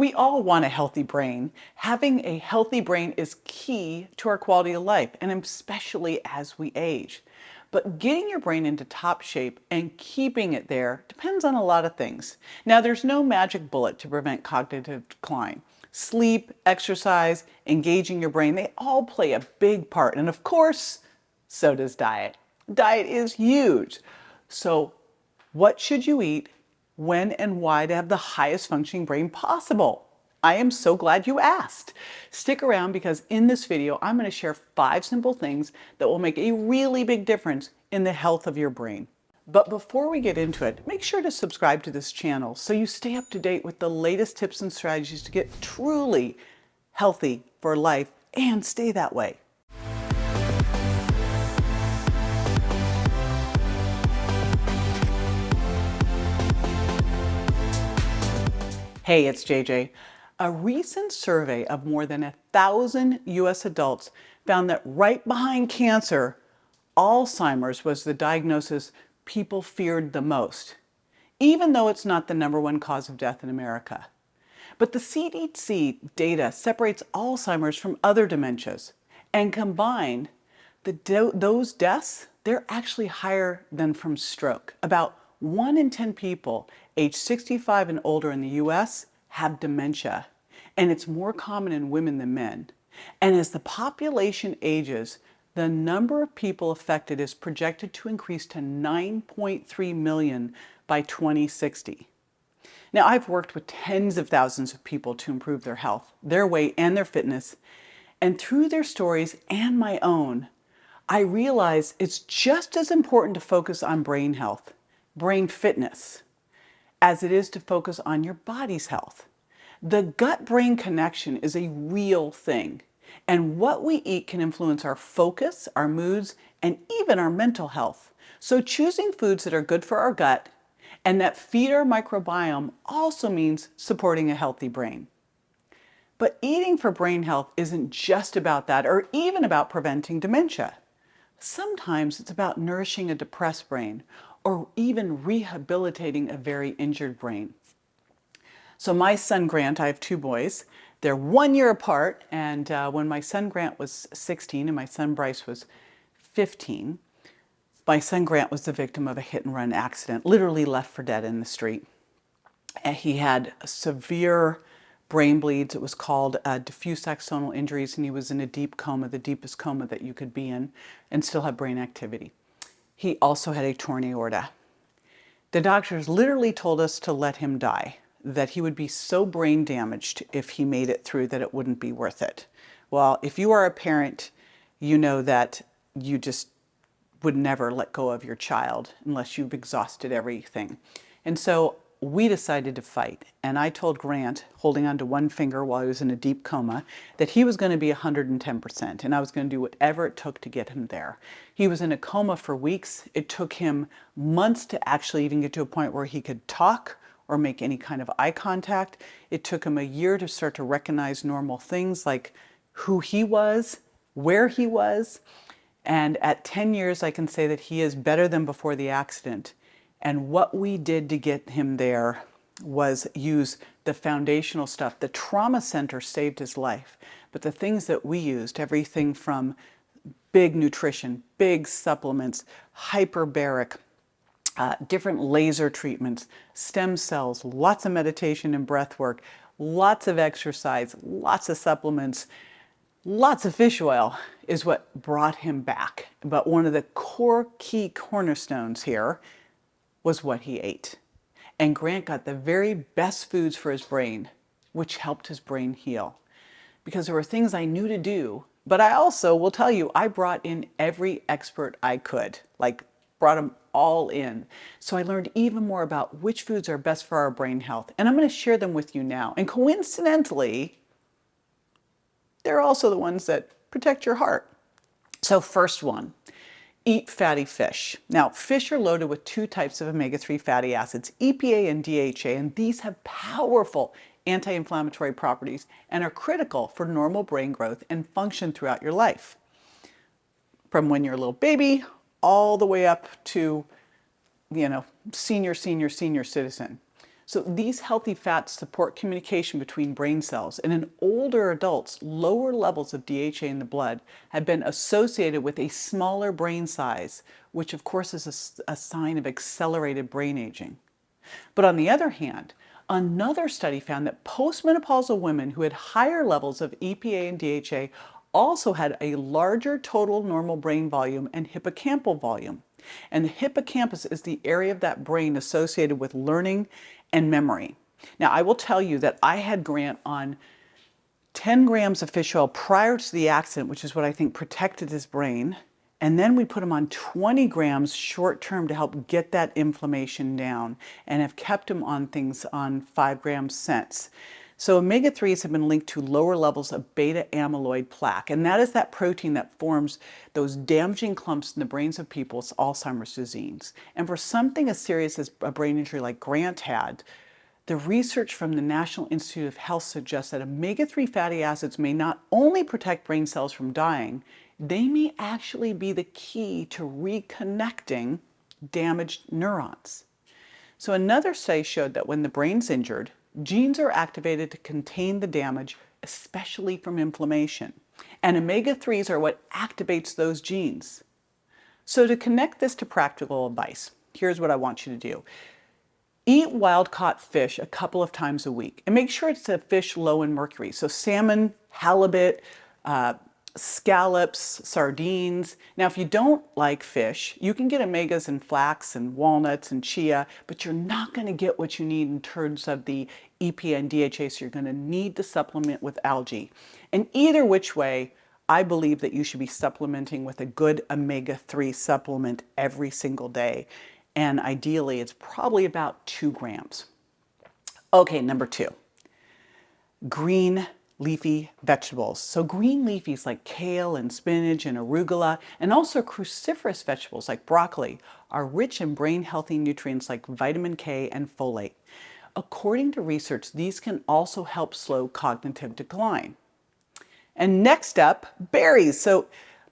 We all want a healthy brain. Having a healthy brain is key to our quality of life, and especially as we age. But getting your brain into top shape and keeping it there depends on a lot of things. Now, there's no magic bullet to prevent cognitive decline. Sleep, exercise, engaging your brain, they all play a big part. And of course, so does diet. Diet is huge. So, what should you eat, when and why to have the highest functioning brain possible? I am so glad you asked. Stick around because in this video, I'm going to share 5 simple things that will make a really big difference in the health of your brain. But before we get into it, make sure to subscribe to this channel so you stay up to date with the latest tips and strategies to get truly healthy for life and stay that way. Hey, it's JJ. A recent survey of more than 1,000 US adults found that right behind cancer, Alzheimer's was the diagnosis people feared the most, even though it's not the #1 cause of death in America. But the CDC data separates Alzheimer's from other dementias, and combined, those deaths, they're actually higher than from stroke. About 1 in 10 people age 65 and older in the US have dementia, and it's more common in women than men. And as the population ages, the number of people affected is projected to increase to 9.3 million by 2060. Now, I've worked with tens of thousands of people to improve their health, their weight, and their fitness. And through their stories and my own, I realize it's just as important to focus on brain health, brain fitness, as it is to focus on your body's health. The gut-brain connection is a real thing, and what we eat can influence our focus, our moods, and even our mental health. So choosing foods that are good for our gut and that feed our microbiome also means supporting a healthy brain. But eating for brain health isn't just about that or even about preventing dementia. Sometimes it's about nourishing a depressed brain or even rehabilitating a very injured brain. So my son Grant, I have 2 boys, they're 1 year apart, and when my son Grant was 16 and my son Bryce was 15, my son Grant was the victim of a hit-and-run accident, literally left for dead in the street. And he had severe brain bleeds. It was called diffuse axonal injuries, and he was in a deep coma, the deepest coma that you could be in, and still have brain activity. He also had a torn aorta. The doctors literally told us to let him die, that he would be so brain damaged if he made it through that it wouldn't be worth it. Well, if you are a parent, you know that you just would never let go of your child unless you've exhausted everything. And so we decided to fight. And I told Grant, holding on to one finger while he was in a deep coma, that he was going to be 110%, and I was going to do whatever it took to get him there. He was in a coma for weeks. It took him months to actually even get to a point where he could talk or make any kind of eye contact. It took him a year to start to recognize normal things like who he was, where he was. And at 10 years, I can say that he is better than before the accident. And what we did to get him there was use the foundational stuff. The trauma center saved his life, but the things that we used, everything from big nutrition, big supplements, hyperbaric, different laser treatments, stem cells, lots of meditation and breath work, lots of exercise, lots of supplements, lots of fish oil is what brought him back. But one of the key cornerstones here was what he ate. And Grant got the very best foods for his brain, which helped his brain heal. Because there were things I knew to do, but I also will tell you, I brought in every expert I could, like brought them all in. So I learned even more about which foods are best for our brain health. And I'm going to share them with you now. And coincidentally, they're also the ones that protect your heart. So first one, eat fatty fish. Now, fish are loaded with 2 types of omega-3 fatty acids, EPA and DHA, and these have powerful anti-inflammatory properties and are critical for normal brain growth and function throughout your life. From when you're a little baby all the way up to, senior citizen. So these healthy fats support communication between brain cells. And in older adults, lower levels of DHA in the blood have been associated with a smaller brain size, which of course is a sign of accelerated brain aging. But on the other hand, another study found that postmenopausal women who had higher levels of EPA and DHA also had a larger total normal brain volume and hippocampal volume. And the hippocampus is the area of that brain associated with learning and memory. Now, I will tell you that I had Grant on 10 grams of fish oil prior to the accident, which is what I think protected his brain. And then we put him on 20 grams short term to help get that inflammation down, and have kept him on things on 5 grams since. So omega-3s have been linked to lower levels of beta amyloid plaque, and that is that protein that forms those damaging clumps in the brains of people with Alzheimer's disease. And for something as serious as a brain injury like Grant had, the research from the National Institute of Health suggests that omega-3 fatty acids may not only protect brain cells from dying, they may actually be the key to reconnecting damaged neurons. So another study showed that when the brain's injured, genes are activated to contain the damage, especially from inflammation. And omega-3s are what activates those genes. So to connect this to practical advice, here's what I want you to do. Eat wild-caught fish a couple of times a week, and make sure it's a fish low in mercury. So salmon, halibut, scallops, sardines. Now, if you don't like fish, you can get omegas in flax and walnuts and chia, but you're not going to get what you need in terms of the EPA and DHA, so you're going to need to supplement with algae. And either which way, I believe that you should be supplementing with a good omega-3 supplement every single day. And ideally, it's probably about 2 grams. Okay, number 2, green leafy vegetables. So green leafies like kale and spinach and arugula, and also cruciferous vegetables like broccoli, are rich in brain-healthy nutrients like vitamin K and folate. According to research, these can also help slow cognitive decline. And next up, berries. So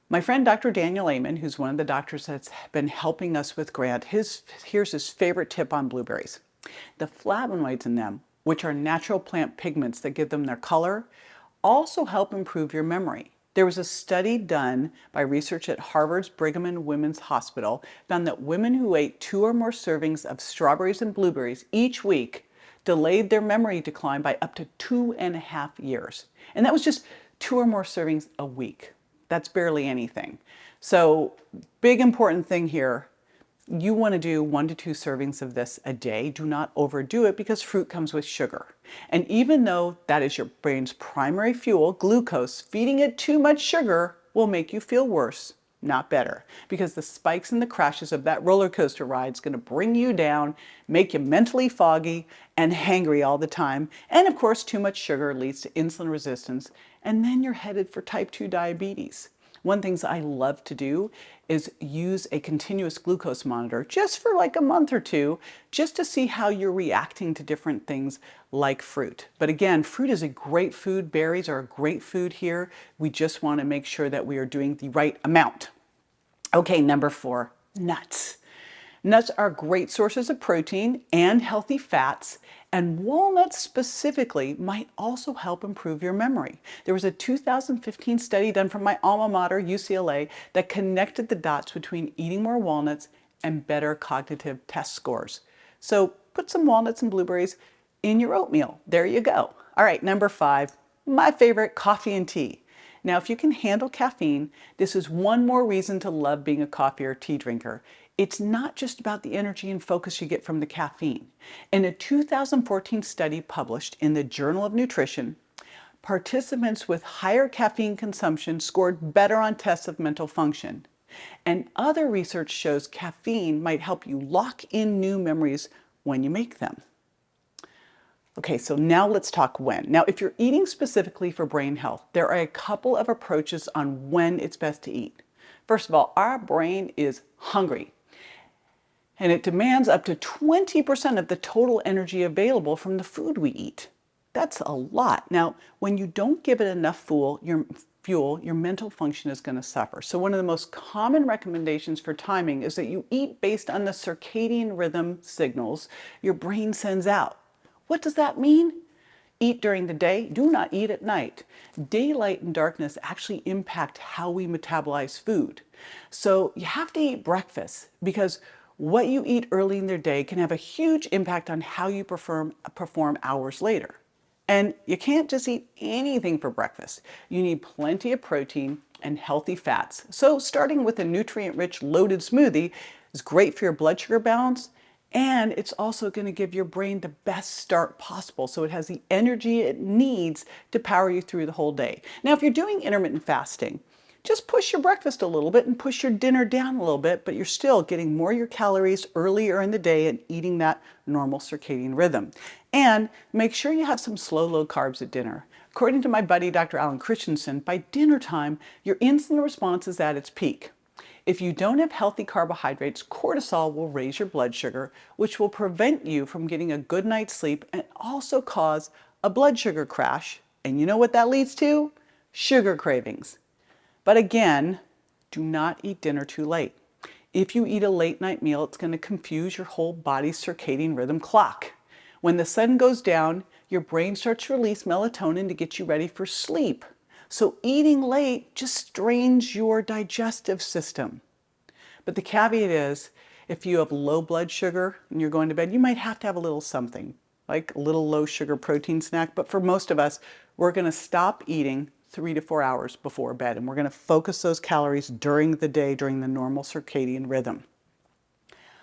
my friend Dr. Daniel Amen, who's one of the doctors that's been helping us with Grant, here's his favorite tip on blueberries. The flavonoids in them, which are natural plant pigments that give them their color, also help improve your memory. There was a study done by research at Harvard's Brigham and Women's Hospital, found that women who ate 2 or more servings of strawberries and blueberries each week delayed their memory decline by up to 2.5 years. And that was just 2 or more servings a week. That's barely anything. So big important thing here, you want to do 1 to 2 servings of this a day. Do not overdo it because fruit comes with sugar. And even though that is your brain's primary fuel, glucose, feeding it too much sugar will make you feel worse, not better. Because the spikes and the crashes of that roller coaster ride is going to bring you down, make you mentally foggy and hangry all the time. And of course, too much sugar leads to insulin resistance, and then you're headed for type 2 diabetes. One of the things I love to do is use a continuous glucose monitor just for like a month or 2, just to see how you're reacting to different things like fruit. But again, fruit is a great food. Berries are a great food here. We just want to make sure that we are doing the right amount. Okay, number 4, nuts. Nuts are great sources of protein and healthy fats, and walnuts specifically might also help improve your memory. There was a 2015 study done from my alma mater, UCLA, that connected the dots between eating more walnuts and better cognitive test scores. So put some walnuts and blueberries in your oatmeal. There you go. All right, number 5, my favorite, coffee and tea. Now, if you can handle caffeine, this is one more reason to love being a coffee or tea drinker. It's not just about the energy and focus you get from the caffeine. In a 2014 study published in the Journal of Nutrition, participants with higher caffeine consumption scored better on tests of mental function. And other research shows caffeine might help you lock in new memories when you make them. Okay, so now let's talk when. Now, if you're eating specifically for brain health, there are a couple of approaches on when it's best to eat. First of all, our brain is hungry, and it demands up to 20% of the total energy available from the food we eat. That's a lot. Now, when you don't give it enough fuel, your mental function is going to suffer. So one of the most common recommendations for timing is that you eat based on the circadian rhythm signals your brain sends out. What does that mean? Eat during the day, do not eat at night. Daylight and darkness actually impact how we metabolize food. So you have to eat breakfast because what you eat early in the day can have a huge impact on how you perform hours later. And you can't just eat anything for breakfast. You need plenty of protein and healthy fats. So starting with a nutrient-rich loaded smoothie is great for your blood sugar balance, and it's also going to give your brain the best start possible so it has the energy it needs to power you through the whole day. Now, if you're doing intermittent fasting, just push your breakfast a little bit and push your dinner down a little bit, but you're still getting more of your calories earlier in the day and eating that normal circadian rhythm. And make sure you have some slow, low carbs at dinner. According to my buddy, Dr. Alan Christensen, by dinner time, your insulin response is at its peak. If you don't have healthy carbohydrates, cortisol will raise your blood sugar, which will prevent you from getting a good night's sleep and also cause a blood sugar crash. And you know what that leads to? Sugar cravings. But again, do not eat dinner too late. If you eat a late night meal, it's going to confuse your whole body's circadian rhythm clock. When the sun goes down, your brain starts to release melatonin to get you ready for sleep. So eating late just strains your digestive system. But the caveat is, if you have low blood sugar and you're going to bed, you might have to have a little something, like a little low sugar protein snack. But for most of us, we're going to stop eating 3 to 4 hours before bed, and we're going to focus those calories during the day, during the normal circadian rhythm.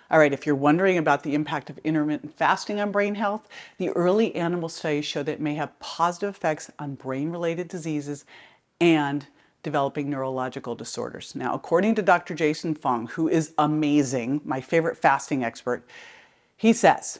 All right, if you're wondering about the impact of intermittent fasting on brain health, the early animal studies show that it may have positive effects on brain-related diseases and developing neurological disorders. Now, according to Dr. Jason Fung, who is amazing, my favorite fasting expert, he says,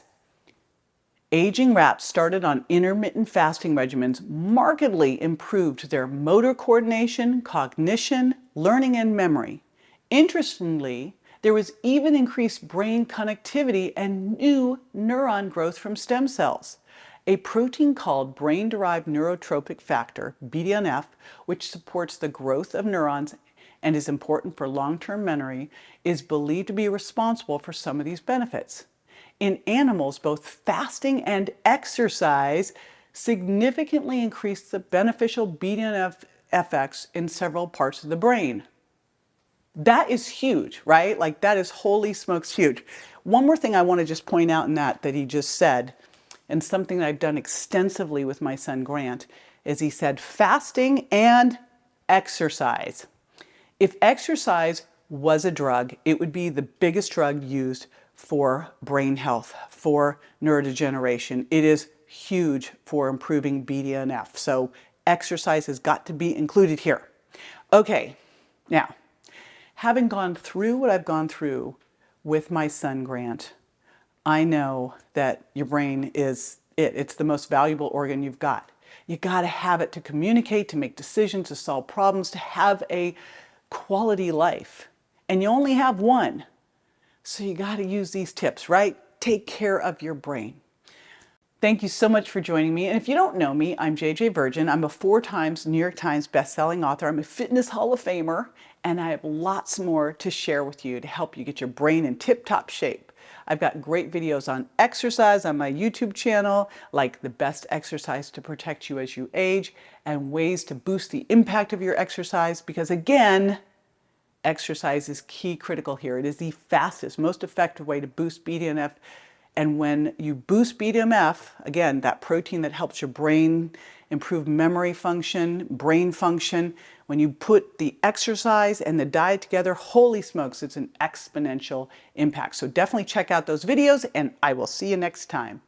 aging rats started on intermittent fasting regimens markedly improved their motor coordination, cognition, learning, and memory. Interestingly, there was even increased brain connectivity and new neuron growth from stem cells. A protein called brain-derived neurotrophic factor, BDNF, which supports the growth of neurons and is important for long-term memory, is believed to be responsible for some of these benefits. In animals, both fasting and exercise significantly increase the beneficial BDNF effects in several parts of the brain. That is huge, right? Like, that is holy smokes huge. One more thing I want to just point out in that he just said, and something that I've done extensively with my son Grant, is he said fasting and exercise. If exercise was a drug, it would be the biggest drug used for brain health, for neurodegeneration. It is huge for improving BDNF. So exercise has got to be included here. Okay, now, having gone through what I've gone through with my son Grant, I know that your brain is it's the most valuable organ you've got. You got to have it to communicate, to make decisions, to solve problems, to have a quality life. And you only have one. So you got to use these tips, right? Take care of your brain. Thank you so much for joining me. And if you don't know me, I'm JJ Virgin. I'm a 4 times New York Times bestselling author. I'm a fitness Hall of Famer, and I have lots more to share with you to help you get your brain in tip-top shape. I've got great videos on exercise on my YouTube channel, like the best exercise to protect you as you age, and ways to boost the impact of your exercise, because again, exercise is key critical here. It is the fastest, most effective way to boost BDNF. And when you boost BDNF, again, that protein that helps your brain improve memory function, brain function, when you put the exercise and the diet together, holy smokes, it's an exponential impact. So definitely check out those videos, and I will see you next time.